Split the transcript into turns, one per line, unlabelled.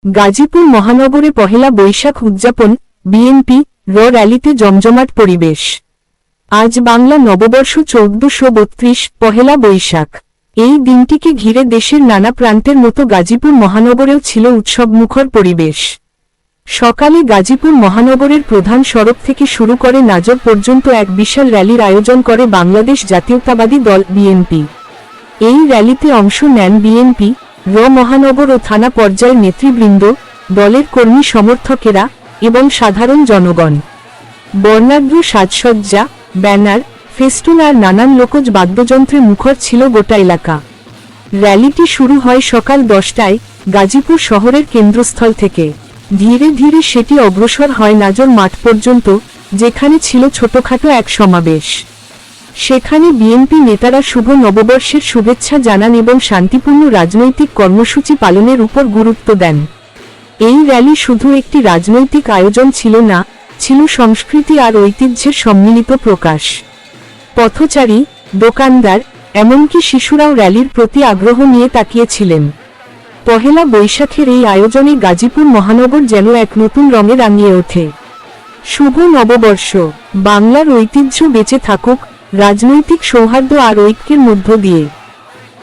গাজীপুর মহানগরে পহেলা বৈশাখ উদযাপন, বিএনপি র্যালিতে জমজমাট পরিবেশ। আজ বাংলা নববর্ষ 1432 পহেলা বৈশাখ। এই দিনটিকে ঘিরে দেশের নানা প্রান্তের মতো গাজীপুর মহানগরেও ছিল উৎসবমুখর পরিবেশ। সকালে গাজীপুর মহানগরের প্রধান সড়ক থেকে শুরু করে নাজর পর্যন্ত এক বিশাল র্যালির আয়োজন করে বাংলাদেশ জাতীয়তাবাদী দল বিএনপি। এই র্যালিতে অংশ নেন বিএনপি মহানগর ও থানা পর্যায়ের নেতৃবৃন্দ, দলের কর্মী সমর্থকেরা এবং সাধারণ জনগণ। বর্ণাঢ্য সাজসজ্জা, ব্যানার, ফেস্টুন আর নানান লোকজ বাদ্যযন্ত্রে মুখর ছিল গোটা এলাকা। র্যালিটি শুরু হয় সকাল 10টায় গাজীপুর শহরের কেন্দ্রস্থল থেকে। ধীরে ধীরে সেটি অগ্রসর হয় নাজর মাঠ পর্যন্ত, যেখানে ছিল ছোটখাটো এক সমাবেশ। সেখানে বিএনপি নেতারা শুভ নববর্ষের শুভেচ্ছা জানান এবং শান্তিপূর্ণ রাজনৈতিক কর্মসূচি পালনের উপর গুরুত্ব দেন। এই র্যালি শুধু একটি রাজনৈতিক আয়োজন ছিল না, ছিল সংস্কৃতি আর ঐতিহ্যের সম্মিলিত প্রকাশ। পথচারী, দোকানদার, এমনকি শিশুরাও র্যালির প্রতি আগ্রহ নিয়ে তাকিয়েছিলেন। পহেলা বৈশাখের এই আয়োজনে গাজীপুর মহানগর যেন এক নতুন রঙে রাঙিয়ে ওঠে। শুভ নববর্ষ, বাংলার ঐতিহ্য বেঁচে থাকুক, রাজনৈতিক সৌহার্দ্য আর ঐক্যের মধ্য দিয়ে।